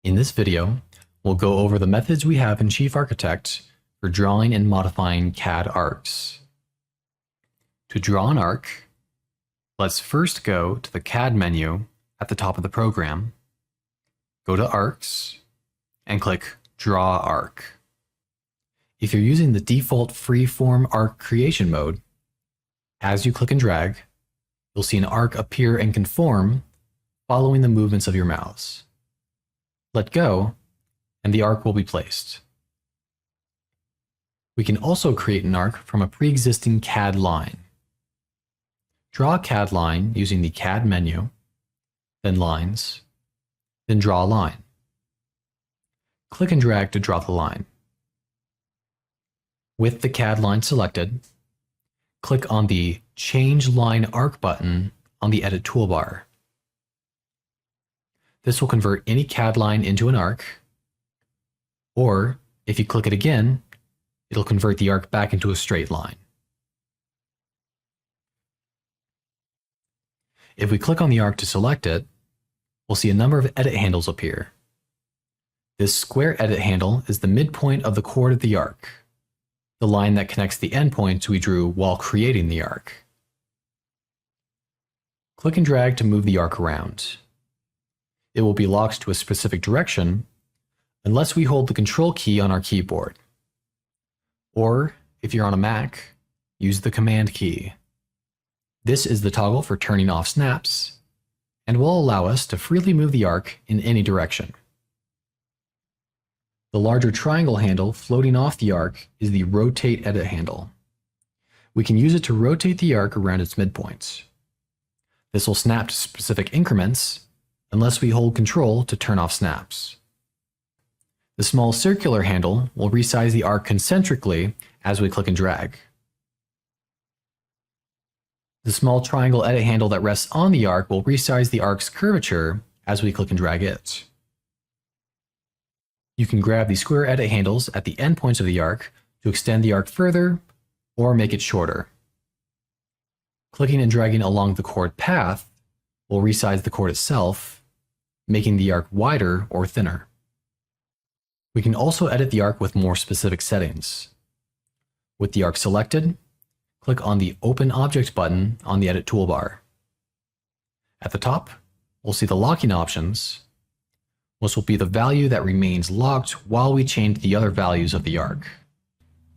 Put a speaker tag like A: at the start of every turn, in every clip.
A: In this video, we'll go over the methods we have in Chief Architect for drawing and modifying CAD arcs. To draw an arc, let's first go to the CAD menu at the top of the program, go to Arcs, and click Draw Arc. If you're using the default freeform arc creation mode, as you click and drag, you'll see an arc appear and conform following the movements of your mouse. Let go, and the arc will be placed. We can also create an arc from a pre-existing CAD line. Draw a CAD line using the CAD menu, then Lines, then Draw a Line. Click and drag to draw the line. With the CAD line selected, click on the Change Line Arc button on the Edit toolbar. This will convert any CAD line into an arc, or if you click it again, it'll convert the arc back into a straight line. If we click on the arc to select it, we'll see a number of edit handles appear. This square edit handle is the midpoint of the chord of the arc, the line that connects the endpoints we drew while creating the arc. Click and drag to move the arc around. It will be locked to a specific direction unless we hold the Control key on our keyboard. Or, if you're on a Mac, use the Command key. This is the toggle for turning off snaps, and will allow us to freely move the arc in any direction. The larger triangle handle floating off the arc is the Rotate Edit handle. We can use it to rotate the arc around its midpoints. This will snap to specific increments unless we hold Control to turn off snaps. The small circular handle will resize the arc concentrically as we click and drag. The small triangle edit handle that rests on the arc will resize the arc's curvature as we click and drag it. You can grab the square edit handles at the endpoints of the arc to extend the arc further or make it shorter. Clicking and dragging along the chord path will resize the chord itself, making the arc wider or thinner. We can also edit the arc with more specific settings. With the arc selected, click on the Open Object button on the Edit toolbar. At the top, we'll see the locking options, which will be the value that remains locked while we change the other values of the arc.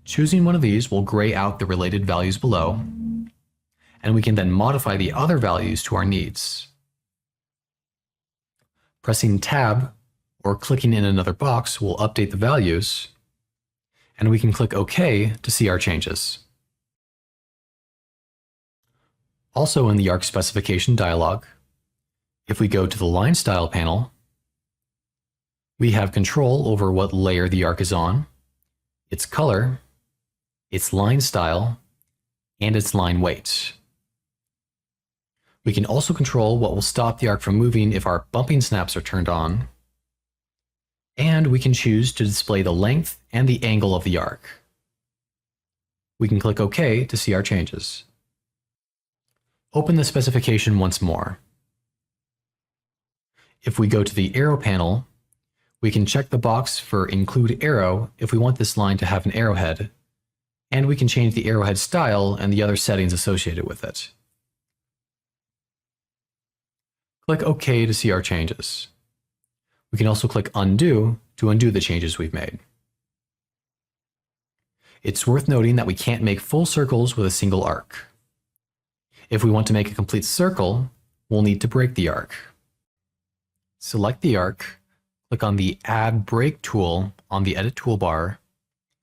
A: Choosing one of these will gray out the related values below, and we can then modify the other values to our needs. Pressing Tab or clicking in another box will update the values, and we can click OK to see our changes. Also in the Arc Specification dialog, if we go to the Line Style panel, we have control over what layer the arc is on, its color, its line style, and its line weight. We can also control what will stop the arc from moving if our bumping snaps are turned on, and we can choose to display the length and the angle of the arc. We can click OK to see our changes. Open the specification once more. If we go to the Arrow panel, we can check the box for Include Arrow if we want this line to have an arrowhead, and we can change the arrowhead style and the other settings associated with it. Click OK to see our changes. We can also click Undo to undo the changes we've made. It's worth noting that we can't make full circles with a single arc. If we want to make a complete circle, we'll need to break the arc. Select the arc, click on the Add Break tool on the Edit toolbar,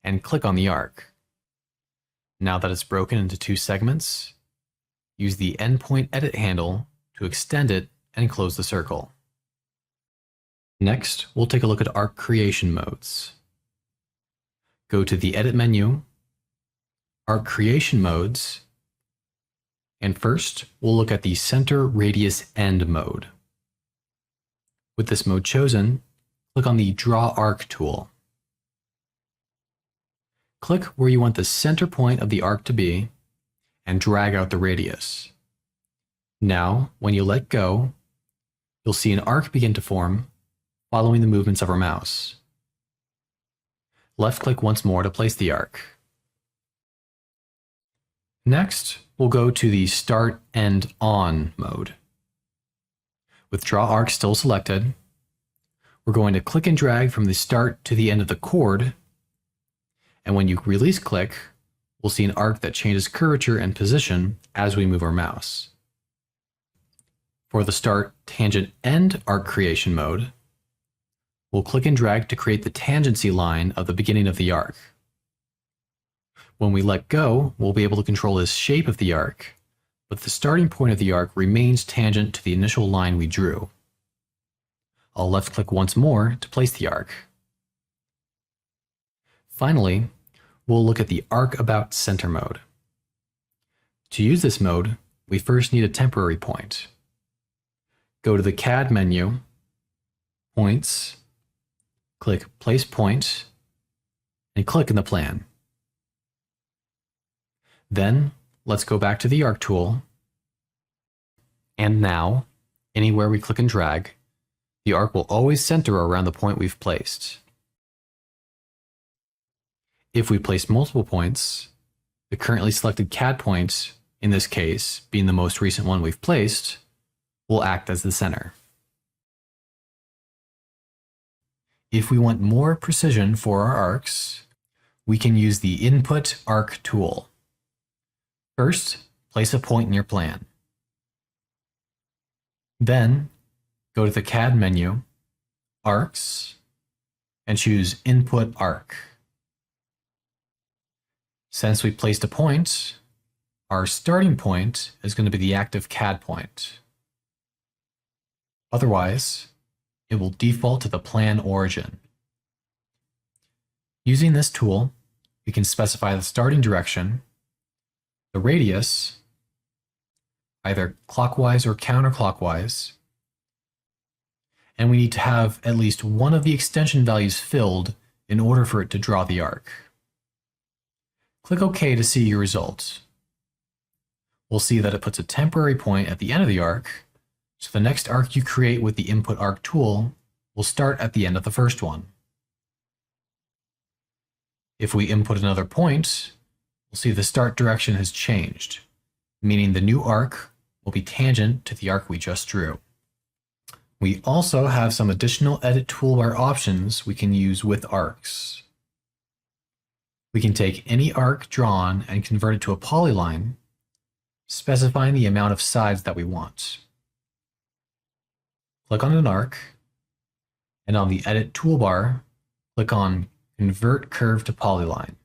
A: and click on the arc. Now that it's broken into two segments, use the Endpoint Edit handle to extend it and close the circle. Next, we'll take a look at arc creation modes. Go to the Edit menu, Arc Creation Modes, and first, we'll look at the Center Radius End mode. With this mode chosen, click on the Draw Arc tool. Click where you want the center point of the arc to be, and drag out the radius. Now, when you let go, you'll see an arc begin to form, following the movements of our mouse. Left-click once more to place the arc. Next, we'll go to the Start End On mode. With Draw Arc still selected, we're going to click and drag from the start to the end of the chord, and when you release click, we'll see an arc that changes curvature and position as we move our mouse. For the Start Tangent End Arc Creation mode, we'll click and drag to create the tangency line of the beginning of the arc. When we let go, we'll be able to control the shape of the arc, but the starting point of the arc remains tangent to the initial line we drew. I'll left-click once more to place the arc. Finally, we'll look at the Arc About Center mode. To use this mode, we first need a temporary point. Go to the CAD menu, Points, click Place Point, and click in the plan. Then, let's go back to the Arc tool, and now, anywhere we click and drag, the arc will always center around the point we've placed. If we place multiple points, the currently selected CAD point, in this case being the most recent one we've placed, will act as the center. If we want more precision for our arcs, we can use the Input Arc tool. First, place a point in your plan. Then, go to the CAD menu, Arcs, and choose Input Arc. Since we placed a point, our starting point is going to be the active CAD point. Otherwise, it will default to the plan origin. Using this tool, we can specify the starting direction, the radius, either clockwise or counterclockwise, and we need to have at least one of the extension values filled in order for it to draw the arc. Click OK to see your results. We'll see that it puts a temporary point at the end of the arc, so the next arc you create with the Input Arc tool will start at the end of the first one. If we input another point, we'll see the start direction has changed, meaning the new arc will be tangent to the arc we just drew. We also have some additional edit toolbar options we can use with arcs. We can take any arc drawn and convert it to a polyline, specifying the amount of sides that we want. Click on an arc, and on the Edit toolbar, click on Convert Curve to Polyline.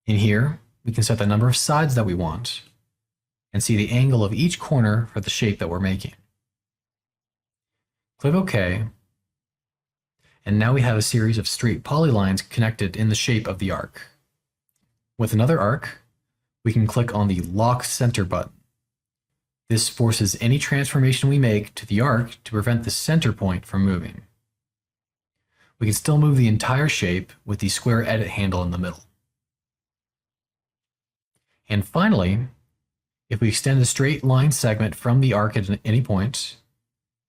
A: In here, we can set the number of sides that we want, and see the angle of each corner for the shape that we're making. Click OK, and now we have a series of straight polylines connected in the shape of the arc. With another arc, we can click on the Lock Center button. This forces any transformation we make to the arc to prevent the center point from moving. We can still move the entire shape with the square edit handle in the middle. And finally, if we extend the straight line segment from the arc at any point,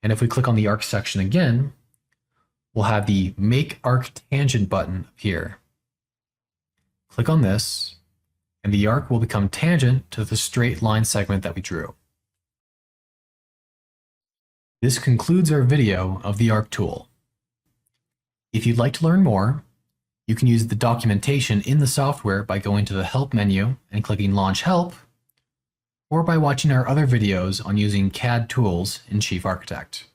A: and if we click on the arc section again, we'll have the Make Arc Tangent button appear. Click on this, and the arc will become tangent to the straight line segment that we drew. This concludes our video of the Arc tool. If you'd like to learn more, you can use the documentation in the software by going to the Help menu and clicking Launch Help, or by watching our other videos on using CAD tools in Chief Architect.